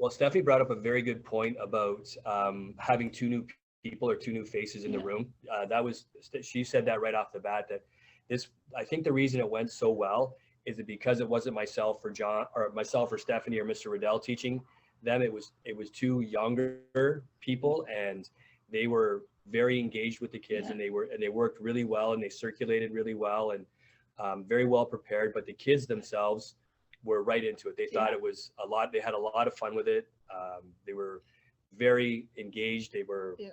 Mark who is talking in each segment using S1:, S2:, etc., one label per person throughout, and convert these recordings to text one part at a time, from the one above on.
S1: Well, Stephanie brought up a very good point about having two new people or two new faces in the room. She said that right off the bat, that this, I think the reason it went so well is it because it wasn't myself or John or myself or Stephanie or Mr. Riddell teaching them. It was two younger people, and they were very engaged with the kids,
S2: Yeah.
S1: and they worked really well, and they circulated really well, and very well prepared. But the kids themselves were right into it. They thought
S2: Yeah.
S1: it was a lot. They had a lot of fun with it. They were very engaged. They were
S2: Yeah.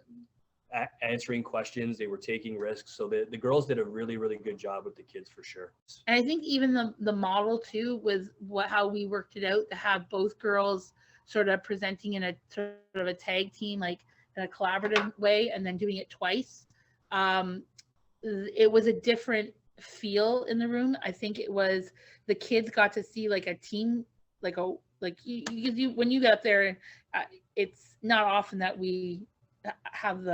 S1: answering questions. They were taking risks. So the girls did a really, really good job with the kids for sure.
S2: And I think even the model too was what how we worked it out to have both girls sort of presenting in a sort of a tag team, like in a collaborative way, and then doing it twice. Um, it was a different feel in the room. I think it was the kids got to see like a team, like you when you get up there, it's not often that we have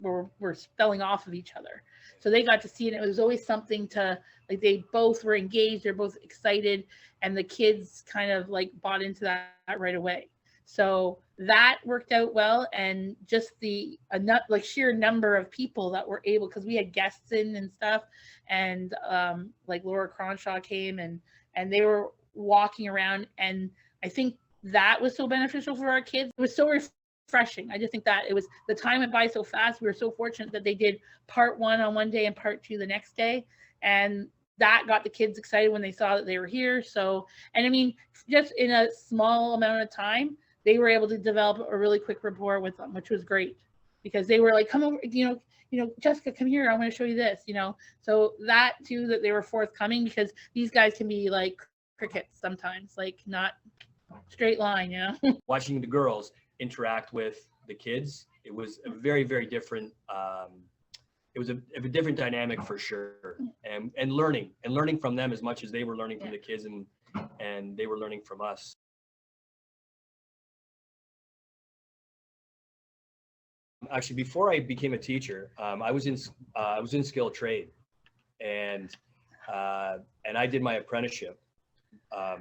S2: we're spelling off of each other. So they got to see it. It was always something to like they both were engaged, they're both excited, and the kids kind of like bought into that right away. So that worked out well, and just the like sheer number of people that were able, because we had guests in and stuff, and like Laura Cronshaw came, and they were walking around, and I think that was so beneficial for our kids. It was so refreshing. I just think that it was the time went by so fast. We were so fortunate that they did part one on one day and part two the next day, and that got the kids excited when they saw that they were here. So, and I mean, just in a small amount of time, they were able to develop a really quick rapport with them, which was great because they were like, "Come over, Jessica, come here. I want to show you this." So that too, that they were forthcoming, because these guys can be like crickets sometimes, like not straight line.
S1: Watching the girls interact with the kids, it was a very, very different. It was a different dynamic for sure, and learning from them as much as they were learning from the kids, and they were learning from us. Actually, before I became a teacher, I was in skilled trade, and I did my apprenticeship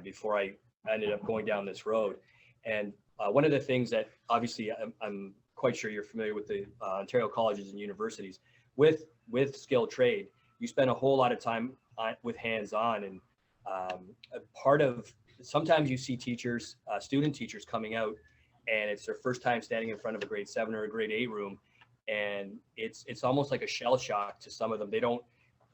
S1: before I ended up going down this road. And one of the things that obviously I'm quite sure you're familiar with the Ontario colleges and universities with skilled trade, you spend a whole lot of time with hands-on, and a part of sometimes you see teachers, student teachers coming out, and it's their first time standing in front of a grade 7 or a grade 8 room, and it's almost like a shell shock to some of them. They don't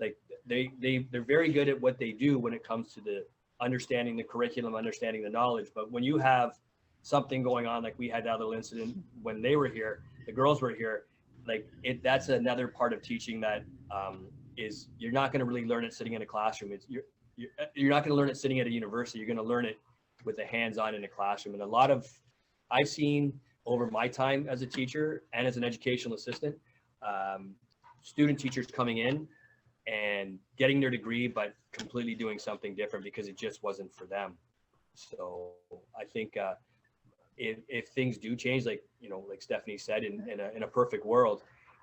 S1: like they're very good at what they do when it comes to the understanding the curriculum, understanding the knowledge. But when you have something going on, like we had that little incident when they were here, the girls were here, that's another part of teaching that is you're not going to really learn it sitting in a classroom. You're not going to learn it sitting at a university. You're going to learn it with the hands-on in a classroom. And a lot of I've seen over my time as a teacher and as an educational assistant, student teachers coming in and getting their degree, but completely doing something different because it just wasn't for them. So I think if things do change, like Stephanie said, in a perfect world,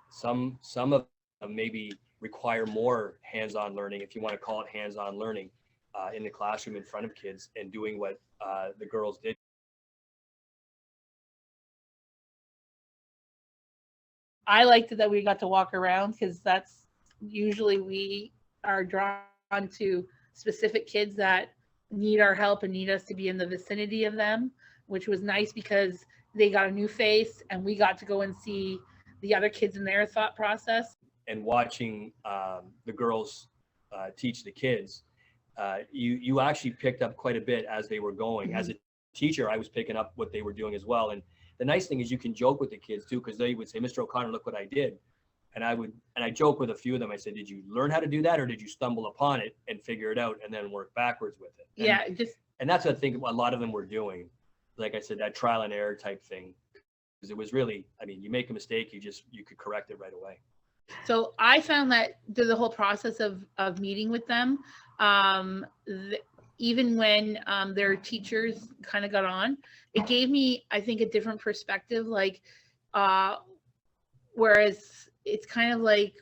S1: some of them maybe require more hands-on learning, if you want to call it hands-on learning, in the classroom in front of kids and doing what the girls did.
S2: I liked it that we got to walk around, because that's usually we are drawn to specific kids that need our help and need us to be in the vicinity of them, which was nice because they got a new face and we got to go and see the other kids in their thought process.
S1: And watching the girls teach the kids, you actually picked up quite a bit as they were going. Mm-hmm. As a teacher, I was picking up what they were doing as well. And the nice thing is you can joke with the kids too, because they would say, "Mr. O'Connor, look what I did." And I joke with a few of them. I said, "Did you learn how to do that, or did you stumble upon it and figure it out and then work backwards with it?" And that's what I think a lot of them were doing. Like I said, that trial and error type thing, because it was really, you make a mistake, you could correct it right away.
S2: So I found that through the whole process of meeting with them, even when their teachers kind of got on, it gave me, I think, a different perspective. Like, whereas it's kind of like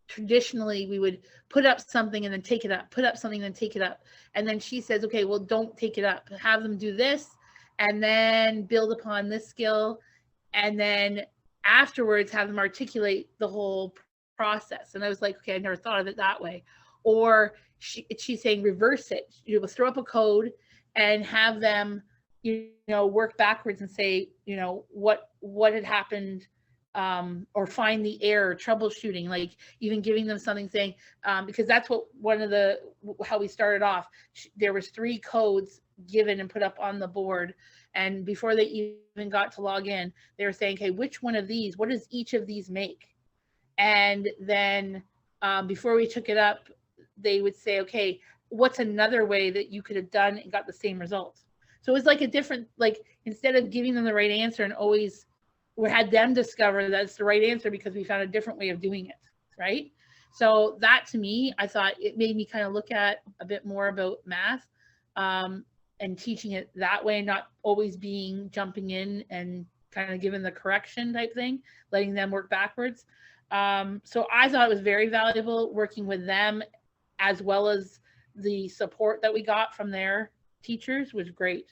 S2: traditionally we would put up something and then take it up, put up something and then take it up. And then she says, "Okay, well, don't take it up. Have them do this." and then build upon this skill, and then afterwards have them articulate the whole process. And I was like, okay, I never thought of it that way. Or she's saying reverse it. You know, throw up a code and have them, you know, work backwards and say, you know, what had happened, or find the error, troubleshooting, like even giving them something, saying, because that's what one of the how we started off. There was 3 codes given and put up on the board, and before they even got to log in, they were saying, okay, which one of these, what does each of these make? And then before we took it up, they would say, okay, what's another way that you could have done and got the same result? So it was like a different, like, instead of giving them the right answer and always, we had them discover that's the right answer because we found a different way of doing it, right? So that, to me, I thought it made me kind of look at a bit more about math, and teaching it that way, not always being jumping in and kind of giving the correction type thing, letting them work backwards. So I thought it was very valuable working with them, as well as the support that we got from their teachers was great.